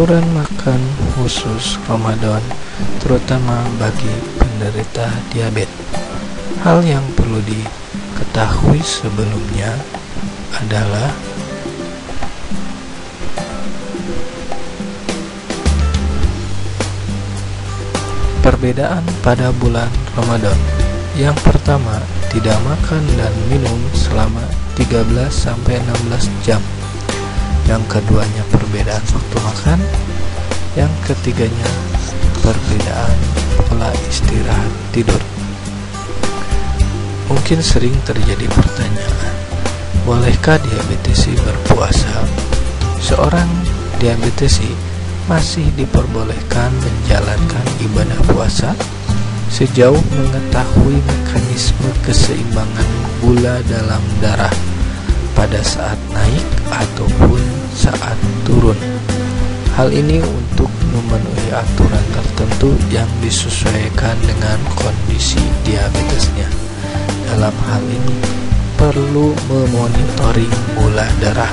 aturan makan khusus Ramadan, terutama bagi penderita diabetes. Hal yang perlu diketahui sebelumnya adalah perbedaan pada bulan Ramadan. Yang pertama, tidak makan dan minum selama 13-16 jam. Yang keduanya, perbedaan waktu makan. Yang ketiganya, perbedaan pola istirahat tidur. Mungkin sering terjadi pertanyaan, bolehkah diabetesi berpuasa? Seorang diabetesi masih diperbolehkan menjalankan ibadah puasa sejauh mengetahui mekanisme keseimbangan gula dalam darah pada saat naik ataupun saat turun. Hal ini untuk memenuhi aturan tertentu yang disesuaikan dengan kondisi diabetesnya. Dalam hal ini perlu memonitoring gula darah.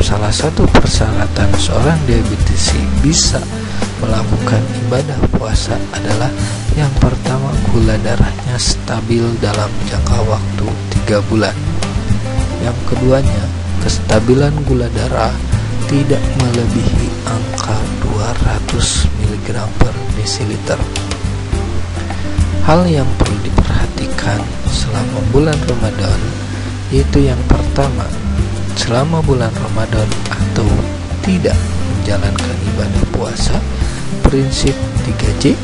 Salah satu persyaratan seorang diabetesi bisa melakukan ibadah puasa adalah yang pertama, gula darahnya stabil dalam jangka waktu 3 bulan. Yang keduanya, kestabilan gula darah tidak melebihi angka 200 mg per desiliter. Hal yang perlu diperhatikan selama bulan Ramadan yaitu yang pertama, selama bulan Ramadan atau tidak menjalankan ibadah puasa, prinsip 3J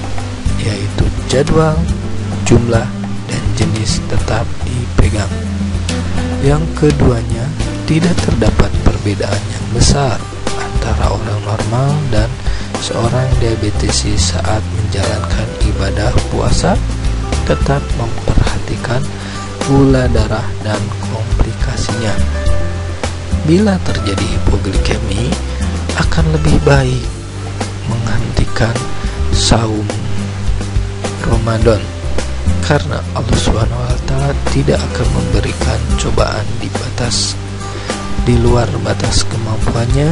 yaitu jadwal, jumlah, dan jenis tetap dipegang. Yang keduanya, tidak terdapat perbedaan yang besar antara orang normal dan seorang diabetesi saat menjalankan ibadah puasa, tetap memperhatikan gula darah dan komplikasinya. Bila terjadi hipoglikemi, akan lebih baik menghentikan saum Ramadan karena Allah SWT tidak akan memberikan cobaan di luar batas kemampuannya,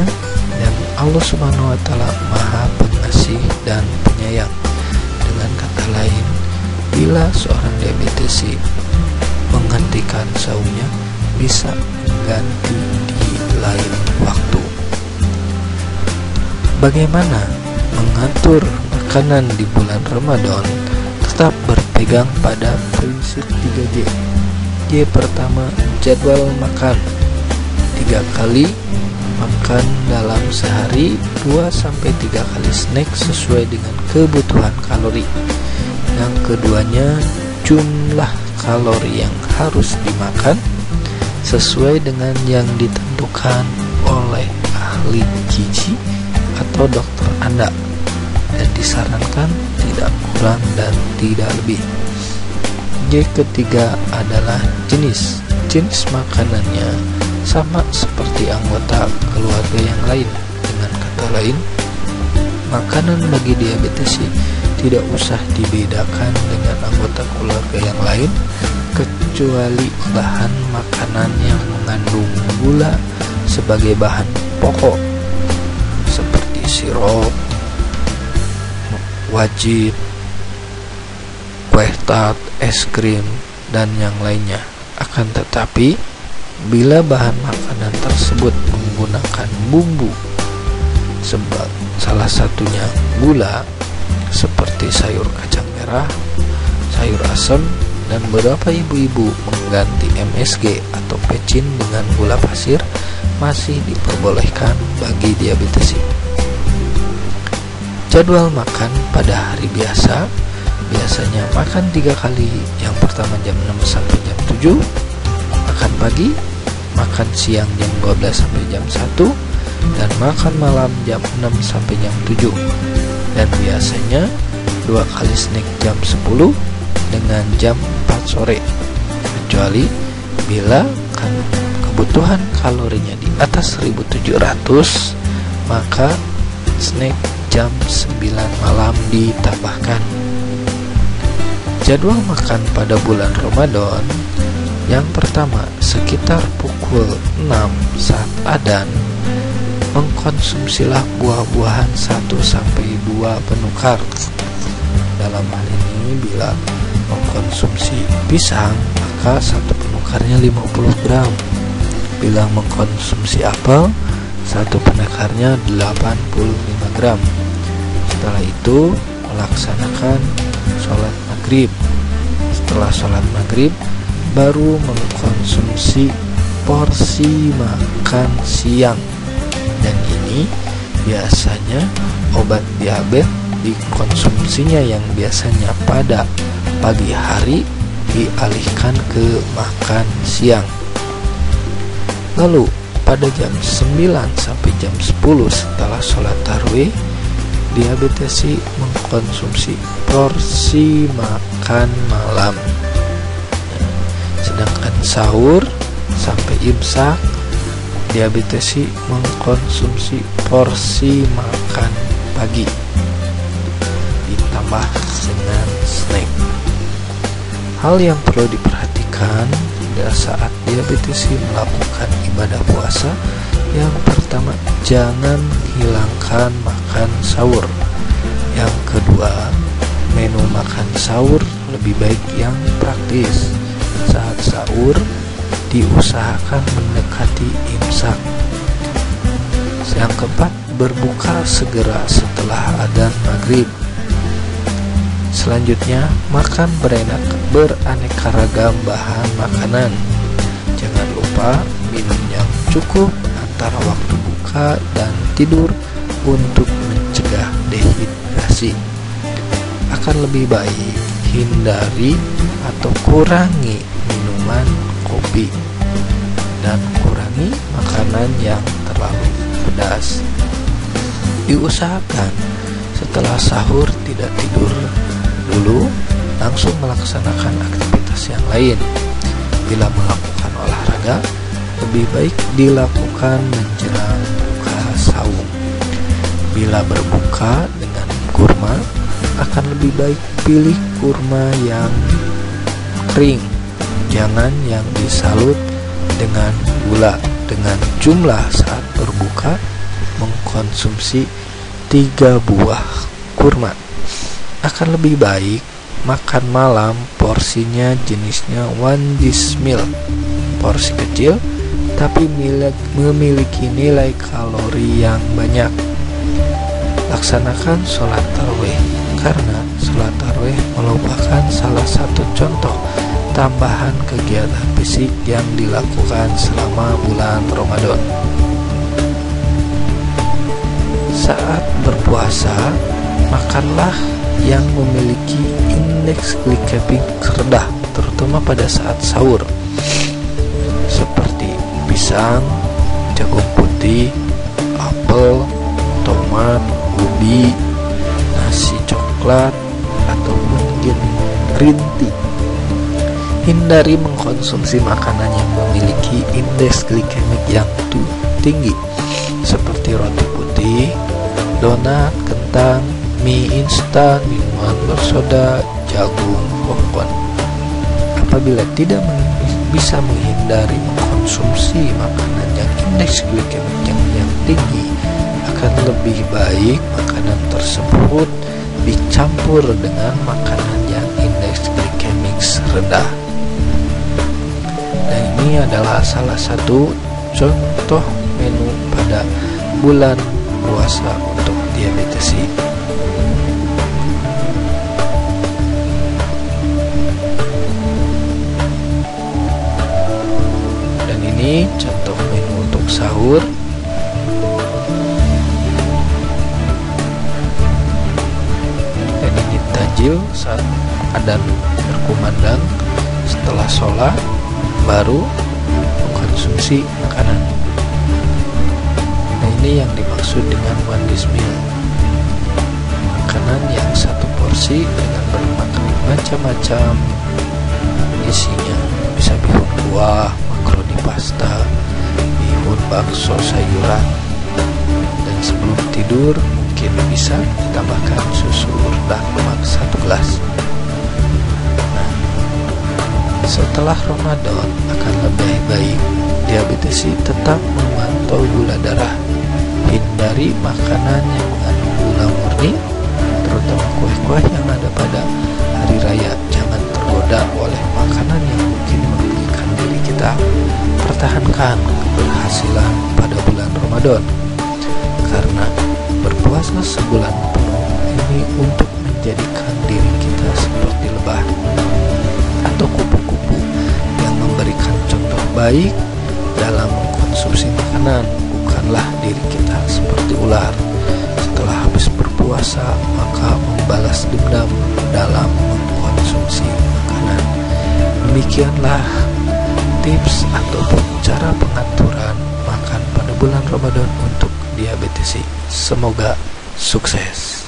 dan Allah SWT Maha Pengasih dan Penyayang. Dengan kata lain, bila seorang diabetesi menghentikan saumnya, bisa mengganti di lain waktu. Bagaimana mengatur makanan di bulan Ramadan? Tetap berpegang pada prinsip 3J. J pertama, jadwal makan. 3 kali makan dalam sehari, 2-3 kali snack sesuai dengan kebutuhan kalori. Yang keduanya, jumlah kalori yang harus dimakan sesuai dengan yang ditentukan oleh ahli gizi atau dokter Anda, dan disarankan tidak kurang dan tidak lebih. J ketiga adalah jenis makanannya sama seperti anggota keluarga yang lain. Dengan kata lain, makanan bagi diabetesi tidak usah dibedakan dengan anggota keluarga yang lain, kecuali bahan makanan yang mengandung gula sebagai bahan pokok seperti sirup, wajib, kue tart, es krim, dan yang lainnya. Akan tetapi, bila bahan makanan tersebut menggunakan bumbu, sebab salah satunya gula, seperti sayur kacang merah, sayur asem, dan beberapa ibu-ibu mengganti MSG atau pecin dengan gula pasir, masih diperbolehkan bagi diabetesi. Jadwal makan pada hari biasanya makan 3 kali. Yang pertama jam 6 sampai jam 7, makan pagi, makan siang jam 12 sampai jam 1, dan makan malam jam 6 sampai jam 7. Dan biasanya 2 kali snack jam 10 dengan jam 4 sore. Kecuali bila kebutuhan kalorinya di atas 1700, maka snack jam 9 malam ditambahkan. Jadwal makan pada bulan Ramadan, yang pertama sekitar pukul 6 saat adzan, mengkonsumsilah buah-buahan 1-2 penukar. Dalam hal ini bila mengkonsumsi pisang maka 1 penukarnya 50 gram. Bila mengkonsumsi apel 1 penukarnya 85 gram. Setelah itu melaksanakan sholat maghrib. Setelah sholat maghrib baru mengkonsumsi porsi makan siang. Dan ini biasanya obat diabetes dikonsumsinya yang biasanya pada pagi hari dialihkan ke makan siang. Lalu pada jam 9 sampai jam 10 setelah sholat tarawih diabetesi mengkonsumsi porsi makan malam. Sedangkan sahur sampai imsak diabetesi mengkonsumsi porsi makan pagi ditambah dengan snack. Hal yang perlu diperhatikan pada saat diabetesi melakukan ibadah puasa, yang pertama jangan hilangkan makan sahur. Yang kedua, menu makan sahur lebih baik yang praktis. Saat sahur diusahakan mendekati imsak. Yang keempat, berbuka segera setelah adzan maghrib. Selanjutnya, makan beraneka ragam bahan makanan. Jangan lupa minum yang cukup antara waktu buka dan tidur untuk mencegah dehidrasi. Akan lebih baik hindari atau kurangi minuman kopi dan kurangi makanan yang terlalu pedas. Diusahakan setelah sahur tidak tidur dulu, langsung melaksanakan aktivitas yang lain. Bila melakukan olahraga, lebih baik dilakukan menjelang buka saum. Bila berbuka dengan kurma, akan lebih baik pilih kurma yang kering, jangan yang disalut dengan gula. Dengan jumlah saat berbuka mengkonsumsi 3 buah kurma. Akan lebih baik makan malam porsinya jenisnya one dish meal, porsi kecil tapi memiliki nilai kalori yang banyak. Laksanakan sholat tarawih, karena sholat tarawih merupakan salah satu contoh tambahan kegiatan fisik yang dilakukan selama bulan Ramadan. Saat berpuasa, makanlah yang memiliki indeks glikemik rendah, terutama pada saat sahur, seperti pisang, jagung putih, apel, tomat, ubi, nasi coklat, ataupun green tea. Hindari mengkonsumsi makanan yang memiliki indeks glikemik yang tinggi, seperti roti putih, donat, kentang, mie instan, minuman bersoda, jagung, popcorn. Apabila tidak bisa menghindari mengkonsumsi makanan yang indeks glikemik yang tinggi, akan lebih baik makanan tersebut dicampur dengan makanan yang indeks glikemik rendah. Dan ini adalah salah satu contoh menu pada bulan puasa untuk diabetesi. Dan ini contoh menu untuk sahur. Dan ini tajil saat adzan berkumandang. Setelah sholat baru mengkonsumsi makanan. Nah, ini yang dimaksud dengan one dish meal, makanan yang satu porsi dengan bermacam-macam isinya. Bisa bihun buah, makaroni pasta, bihun bakso sayuran. Dan sebelum tidur mungkin bisa ditambahkan susu rendah lemak 1 gelas. Setelah Ramadan akan lebih baik diabetesi tetap memantau gula darah hindari makanan yang mengandung gula murni, terutama kue-kue yang ada pada hari raya. Jangan tergoda oleh makanan yang mungkin merugikan diri kita. Pertahankan keberhasilan pada bulan Ramadan, karena berpuasa sebulan penuh ini untuk menjadikan diri kita seperti lebah atau kupu-kupu yang memberikan contoh baik dalam mengkonsumsi makanan. Bukanlah diri kita seperti ular setelah habis berpuasa maka membalas dendam dalam mengkonsumsi makanan. Demikianlah tips ataupun cara pengaturan makan pada bulan Ramadan untuk diabetesi. Semoga sukses.